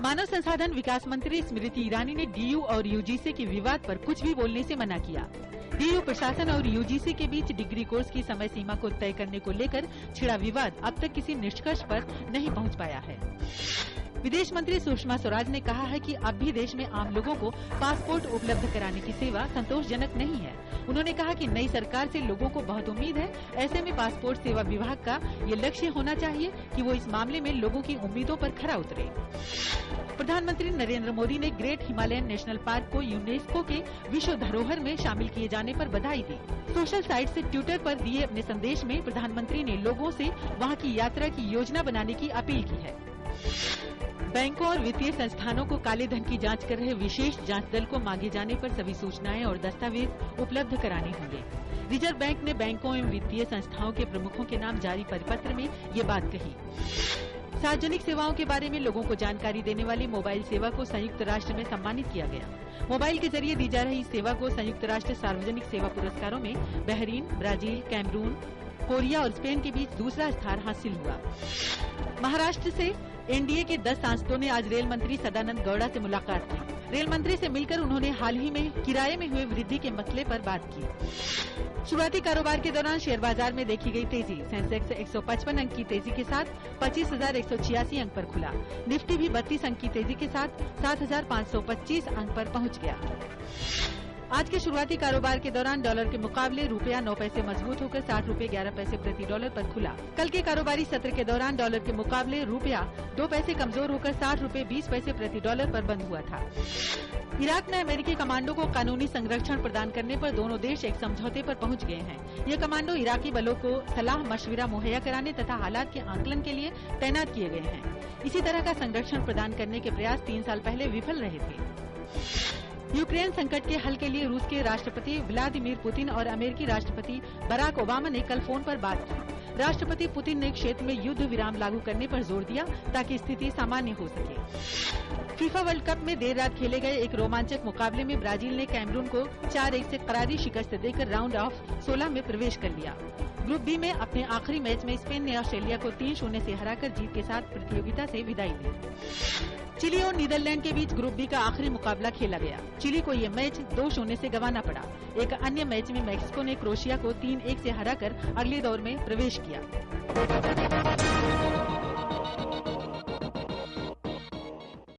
मानव संसाधन विकास मंत्री स्मृति ईरानी ने डीयू और यूजीसी के विवाद पर कुछ भी बोलने से मना किया। डीयू प्रशासन और यूजीसी के बीच डिग्री कोर्स की समय सीमा को तय करने को लेकर छिड़ा विवाद अब तक किसी निष्कर्ष पर नहीं पहुंच पाया है। विदेश मंत्री सुषमा स्वराज ने कहा है कि अब भी देश में आम लोगों को पासपोर्ट उपलब्ध कराने की सेवा संतोषजनक नहीं है। उन्होंने कहा कि नई सरकार से लोगों को बहुत उम्मीद है। ऐसे में पासपोर्ट सेवा विभाग का ये लक्ष्य होना चाहिए कि वो इस मामले में लोगों की उम्मीदों पर खरा उतरे। प्रधानमंत्री नरेंद्र मोदी ने ग्रेट हिमालयन नेशनल पार्क को यूनेस्को के विश्व धरोहर में शामिल किए जाने पर बधाई दी। सोशल साइट से ट्विटर पर दिए अपने संदेश में प्रधानमंत्री ने लोगों से वहां की यात्रा की योजना बनाने की अपील की है। बैंकों और वित्तीय संस्थानों को काले धन की जांच कर रहे विशेष जांच दल को मांगे जाने पर सभी सूचनाएं और दस्तावेज उपलब्ध कराने होंगे। रिजर्व बैंक ने बैंकों एवं वित्तीय संस्थाओं के प्रमुखों के नाम जारी परिपत्र में ये बात कही। सार्वजनिक सेवाओं के बारे में लोगों को जानकारी देने वाली मोबाइल सेवा को संयुक्त राष्ट्र में सम्मानित किया गया। मोबाइल के जरिए दी जा रही इस सेवा को संयुक्त राष्ट्र सार्वजनिक सेवा पुरस्कारों में बहरीन, ब्राजील, कैमरून, कोरिया और स्पेन के बीच दूसरा स्थान हासिल हुआ। महाराष्ट्र से एनडीए के 10 सांसदों ने आज रेल मंत्री सदानंद गौड़ा से मुलाकात की। रेल मंत्री से मिलकर उन्होंने हाल ही में किराए में हुए वृद्धि के मसले पर बात की। शुरुआती कारोबार के दौरान शेयर बाजार में देखी गई तेजी। सेंसेक्स 155 अंक की तेजी के साथ 25,186 अंक पर खुला। निफ्टी भी 32 अंक की तेजी के साथ 7,525 अंक पर पहुंच गया। आज के शुरुआती कारोबार के दौरान डॉलर के मुकाबले रुपया 9 पैसे मजबूत होकर 60 रुपये 11 पैसे प्रति डॉलर पर खुला। कल के कारोबारी सत्र के दौरान डॉलर के मुकाबले रुपया 2 पैसे कमजोर होकर 60 रुपये 20 पैसे प्रति डॉलर पर बंद हुआ था। इराक में अमेरिकी कमांडो को कानूनी संरक्षण प्रदान करने पर दोनों देश एक समझौते पर पहुंच गए हैं। ये कमांडो इराकी बलों को सलाह मशविरा मुहैया कराने तथा हालात के आकलन के लिए तैनात किए गए हैं। इसी तरह का संरक्षण प्रदान करने के प्रयास 3 साल पहले विफल रहे थे। यूक्रेन संकट के हल के लिए रूस के राष्ट्रपति व्लादिमीर पुतिन और अमेरिकी राष्ट्रपति बराक ओबामा ने कल फोन पर बात की। राष्ट्रपति पुतिन ने क्षेत्र में युद्ध विराम लागू करने पर जोर दिया ताकि स्थिति सामान्य हो सके। फीफा वर्ल्ड कप में देर रात खेले गए एक रोमांचक मुकाबले में ब्राजील ने कैमरून को 4-1 से करारी शिकस्त देकर राउंड ऑफ 16 में प्रवेश कर लिया। ग्रुप बी में अपने आखिरी मैच में स्पेन ने ऑस्ट्रेलिया को 3-0 से हराकर जीत के साथ प्रतियोगिता से विदाई ली। चिली और नीदरलैंड के बीच ग्रुप बी का आखिरी मुकाबला खेला गया। चिली को ये मैच 2-0 से गंवाना पड़ा। एक अन्य मैच में मैक्सिको ने क्रोएशिया को 3-1 से हराकर अगले दौर में प्रवेश किया।